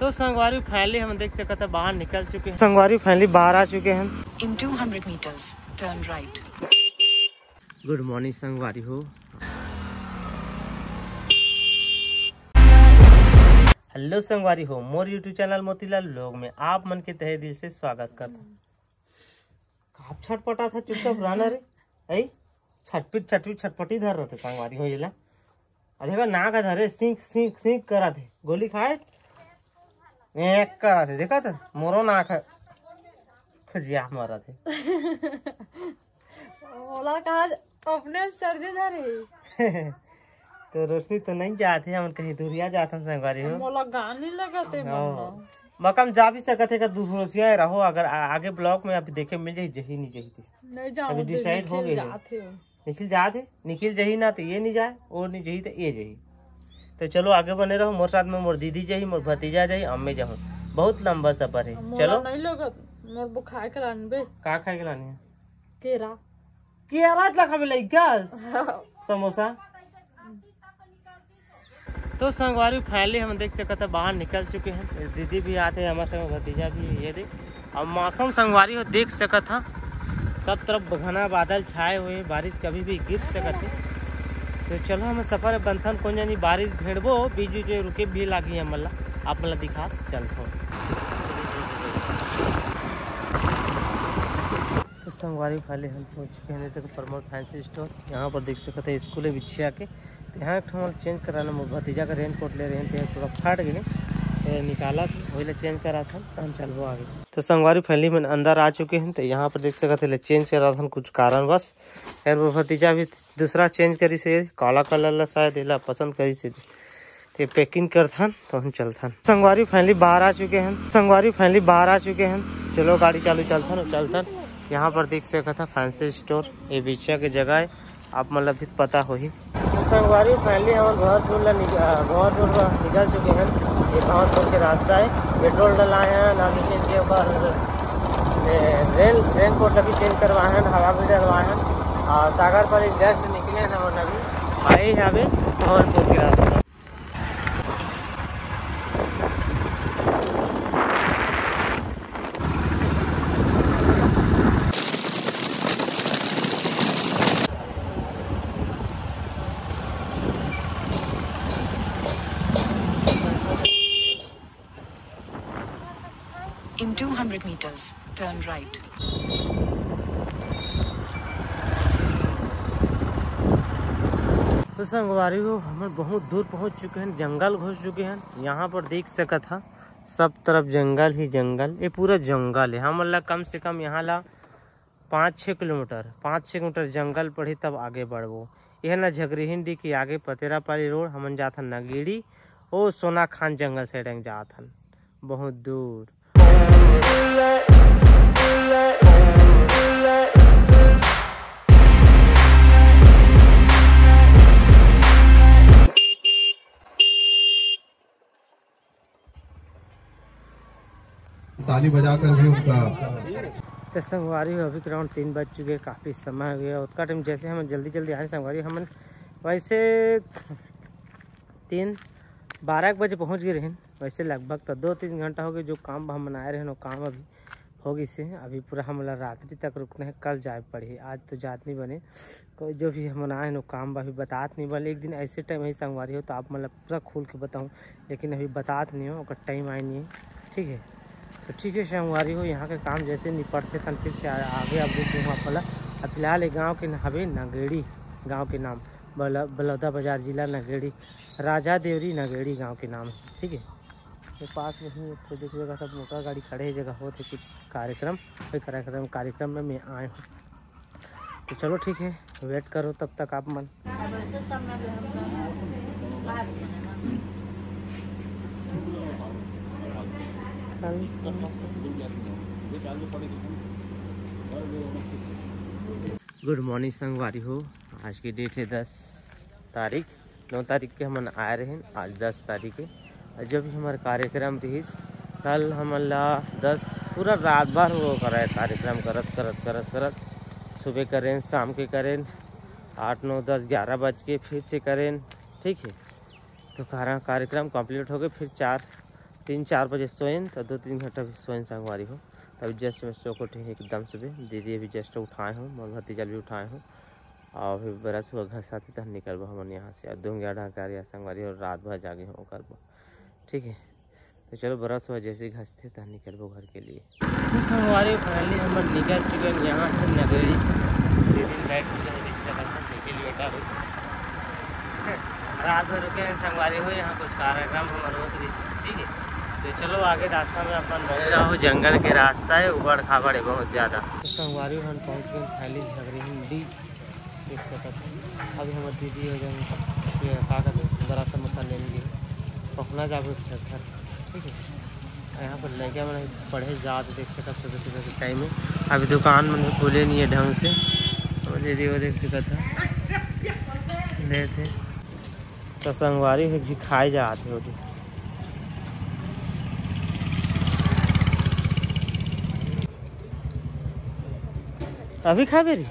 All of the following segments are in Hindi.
तो संगवारी फाइनली हम देख सकते हैं बाहर निकल चुके हैं। संगवारी फाइनली बाहर आ चुके हैं। In 200 meters, turn right. Good morning संगवारी हो। हेलो संगवारी हो, मोर यूट्यूब चैनल मोतीलाल लोग में आप मन के तहे दिल से स्वागत करता। आप छटपटा था चुपचाप रहना रे, ऐ छटपटी धर रहे थे संगवारी हो। ये ला अरे ना का धरे सिंक करा थे, गोली खाए एक करा थे, देखा था मोरो ना खा खजिया मारा थे। बोला कहा अपने सर्दी धरे तो रोशनी तो नहीं जाते हम कहीं दूरिया जाते संगवारी हो। मोला गाने लगते मकम जा भी सकते का दूसरोसिया रहो। अगर आगे ब्लॉक में अभी देखे मिल जाए जही नहीं जही नहीं जाओ अभी डिसाइड हो गए निखिल जाते निखिल जही ना तो ये नहीं जाए और नहीं जही तो ये जही। तो चलो आगे बने रहो। मोर साथ में मोर दीदी जही, मोर भतीजा जही, अम्मे जाऊँ। बहुत लंबा सफर है। चलो नहीं लगत मोर बुखार के लानबे का खाए के लानी है केरा लखा में लग क्या समोसा। तो संगवारी फाइनली हम देख सकते हैं बाहर निकल चुके हैं। दीदी भी आते हैं हमारे संग, भतीजा भी। ये देख अब मौसम संगवारी हो देख सकत था, सब तरफ घना बादल छाए हुए, बारिश कभी भी गिर सकत है। तो चलो हम सफर बंधन कौन जानी बारिश भेड़बो बीच बीच रुके भी लागी है मल्ला आप मला दिखा चलता। तो संगवारी फाइनली हम पहुँच चुके हैं प्रमोद फैंसी स्टोर। यहाँ पर देख सकते हैं स्कूल है बिछिया के। यहाँ एक हमारे चेंज कराना भतीजा का रेन कोट ले रहे हैं, थोड़ा फट गए निकाला था वही चेंज करा था। तो हम चलबो आगे। तो संगवारी फैमिली में अंदर आ चुके हैं। तो यहाँ पर देख सकते हैं चेंज करा था कुछ कारण बस। वो भतीजा भी दूसरा चेंज करी से काला कलर ला शायद एला पसंद करी से ते पैकिंग कर था। तो हम चलता संगवारी फैमिली बाहर आ चुके हैं। चलो गाड़ी चालू चलता। यहाँ पर देख सकता फैंसी स्टोर ये बीचा के जगह है, आप मतलब भी पता हो ही। संगवारी फैमिली हम घर दूर निकल चुके हैं। ये गाँव के रास्ता है, पेट्रोल डलाए हैं ना चेंज के ऊपर रेन कोट भी चेंज करवाए हैं, हवा भी डलवाए हैं। और सागर पर एक जस्ट निकले हैं और नवी आए यहाँ पे भवनपुर के रास्ता। In 200 meters, turn right. तो संगवारी हो हम बहुत दूर पहुंच चुके हैं, जंगल घुस चुके हैं। यहाँ पर देख सका था सब तरफ जंगल ही जंगल, ये पूरा जंगल है। हम अल्लाह कम से कम यहाँ ला 5-6 किलोमीटर जंगल पड़ी तब आगे बढ़बो। यह ना झगरी हिंडी की आगे पतेरा पाली रोड हमन जाता नगेड़ी और सोना खान जंगल से जाता बहुत दूर। ताली बजाकर भी उनका तो संगवारी हो अभी अराउंड 3 बज चुके, काफ़ी समय हो गया। उसका टाइम जैसे हम जल्दी आए संगवारी हम वैसे 12 बजे पहुंच गए रहे। वैसे लगभग तो 2-3 घंटा हो गए। जो काम हम बनाए रहे वो काम अभी हो गई से अभी पूरा हम रात्रि तक रुकना है, कल जाए पड़े। आज तो जात नहीं बने, कोई जो भी हम बनाए हैं वो काम अभी बात नहीं बने। एक दिन ऐसे टाइम ही संगवारी हो तो आप मतलब पूरा खोल के बताऊँ, लेकिन अभी बात नहीं हो टाइम आए नहीं है। ठीक है तो ठीक है संगवारी हो यहाँ के काम जैसे निपटते तन फिर से आगे अब देखते वहाँ पला। फिलहाल गाँव के हवे नगेड़ी, गाँव के नाम बलौदा बाजार जिला नगेड़ी, राजा देवरी नगेड़ी गांव के नाम है। ठीक है तो पास में ही तो देखिएगा सब मोटर गाड़ी खड़े है, जगह होते कुछ कार्यक्रम में मैं आए हूँ। तो चलो ठीक है वेट करो तब तक आप मन। गुड मॉर्निंग संगवारी हो। आज की डेट है 10 तारीख, 9 तारीख के हम आए रहे, आज 10 तारीख है। जब हमारे कार्यक्रम रही कल हमला 10 पूरा रात भर वो कराए कार्यक्रम करत सुबह करें, शाम के करें, 8, 9, 10, 11 बज के फिर से करें। ठीक है तो कार्यक्रम कंप्लीट हो गए। फिर 3-4 बजे सोएन तो 2-3 घंटा भी सोएन संगवारी हो। अभी जस्ट मैं सो को उठे एकदम सुबह, दीदी अभी जस्ट उठाए हूँ, मोर भतीजा भी उठाए हूँ और फिर बरस हुआ घर साथी तक निकलबो हम यहाँ से दूंगे ढाका संगवारी और रात भर जागे हो करबो। ठीक है, तो चलो बरस हुआ जैसे घसते तक निकलबो घर के लिए। तो संगवारी फाइनली हम निकल चुके हैं यहाँ से नगेड़ी से। दीदी बैठ चुके हैं रिक्शा निकल बेटा हो रात भर रुके हैं संगवारी हो, यहाँ कुछ कार्यक्रम हमारे हो। ठीक है, तो चलो आगे रास्ता में अपन बढ़ रहा हो, जंगल के रास्ता है, उबड़ खाबड़ है बहुत ज़्यादा। तो संगवारी हम पहुँच गए खाली झगड़ी हिंदी देख सकते हैं। अभी हमारे दीदी हो जाएंगे का करते बड़ा समोसा लेंगे पकना जाओगे घर। ठीक है, यहाँ पर लड़कियाँ मैंने पढ़े जाते देख सका सुबह सुबह के टाइम में। अभी दुकान मैंने खोले नहीं है ढंग से, और दीदी वो देख सका था ले से। तो संगवारी है जी खाए जाते हो जी। अभी खा बेरी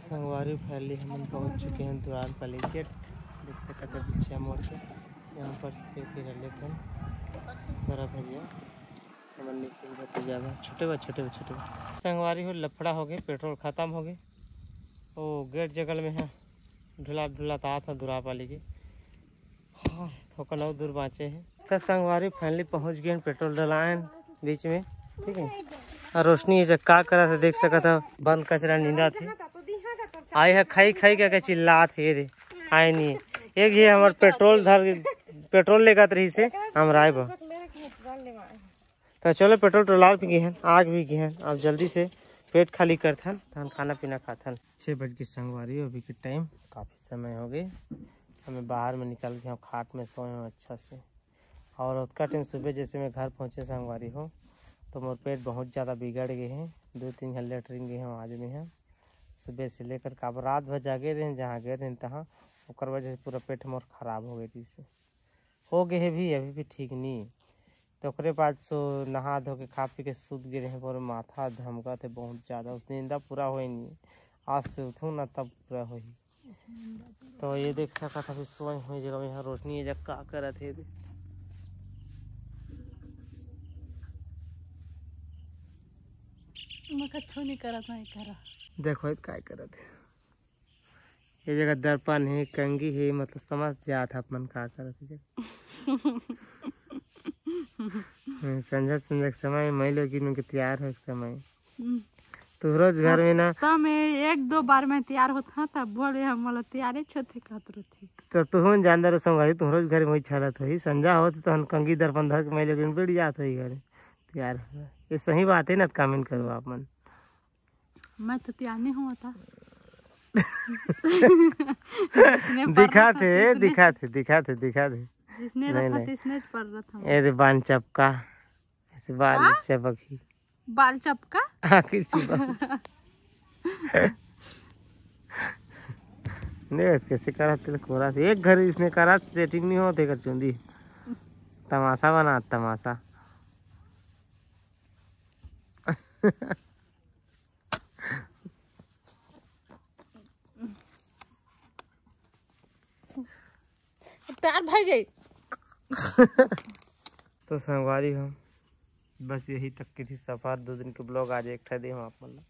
संगवारी फैली हम पहुंच चुके हैं दुरान पाली गेट देख सकते हैं पीछे मोड़ के। यहाँ पर से फिर लेकर बड़ा भैया छोटे संगवारी हो लफड़ा हो गए, पेट्रोल ख़त्म हो गए। ओ गेट जगल में है ढुलाता था दुरा पाली के। हाँ थोड़ा नौ दूर बाँचे हैं। तो संगवारी फाइनली पहुँच गए, पेट्रोल डलाए बीच में। ठीक है, और रोशनी का करा था देख सका था, बंद कचरा नींदा थे आए है खाई क्या चिल्ला थे दे आए नहीं एक ये हमारे पेट्रोल लेकर रही से हम राय बा। तो चलो पेट्रोल टोलाल भी गए हैं, आग भी गए हैं। अब जल्दी से पेट खाली करथन तो हम खाना पीना खाथन। 6 बज के संगवारी अभी के टाइम काफ़ी समय हो गए, हमें बाहर में निकल के हम खाट में सोए हैं अच्छा से। और उसका टाइम सुबह जैसे मैं घर पहुँचे संगवारी हो तो मोर पेट बहुत ज़्यादा बिगड़ गए हैं। 2-3 घंटे लेटरिन गए हैं आज में हैं सुबह से लेकर काब रात भर जागे रहे जहाँ गए रहे तहाँ और वजह से पूरा पेट मोर खराब हो गई थी से हो गए है भी अभी भी ठीक नहीं। तो ओकरे बाद सो नहा धो के खा पी के सूत गए रहे, पूरे माथा धमका थे बहुत ज़्यादा। उस नींदा पूरा हो नहीं, आज से उठूँ ना तब पूरा हो। तो ये देख सका था फिर सोए हुई जगह यहाँ रोशनी ये जगह का कर थे नहीं करा था करा देखो काय करत है। ये जगह दर्पण है कंगी है, मतलब समझ जाता अपन का करत है। संझा समय मैं लोग के तैयार है समय तो रोज घर में ना तब मैं 1-2 बार में तैयार होता तब बोले हम वाला तैयार छोटे खातर थी। तो तुम जानदार संगवारी तुम रोज घर में वही छलत हो संझा हो तो हम कंगी दर्पण धर के मैं लोग बैठ जात हो घर तैयार। ये सही बात है ना, कमेंट करो आप मन। मैं तो तैयार नहीं हुआ था। दिखाते जिसने रखा था इसने पर रहा था। ये बाल चपका ऐसे बाल चपकी बाल चपका आखिर नहीं कैसे करा तेरे कोरा एक घर इसने करा सेटिंग नहीं होते कर चुंदी तमाशा बना तमाशा। तैयार भाई गई। तो संगवारी हम बस यही तक की थी सफ़र। 2 दिन के ब्लॉग आज एक दे हम आप मतलब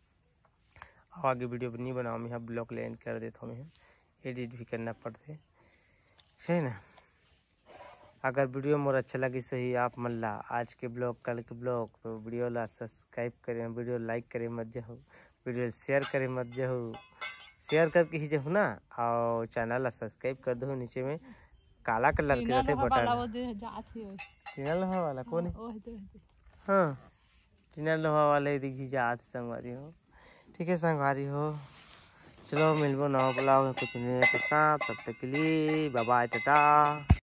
आगे वीडियो नहीं बनाओ मैं यहाँ ब्लॉग ले एंड कर देता हूँ, एडिट भी करना पड़ते है ना। अगर वीडियो मोर अच्छा लगी सही आप मन ला आज के ब्लॉग कल के ब्लॉग तो वीडियो ला सब्सक्राइब करें, वीडियो लाइक करें मत जाओ, वीडियो शेयर करें मत जाओ, शेयर करके ही जाओ ना। और चैनल ला सब्सक्राइब कर दो, नीचे में काला कलर के रहते बटन टीना लोहा वाला कौन है। हाँ टीना लोहा वाले दिखी जात संगवारी हो। ठीक है संगवारी हो, चलो मिलबो नवा ब्लॉग कुछ नहीं के साथ, तब तक के लिए बाय बाय टाटा।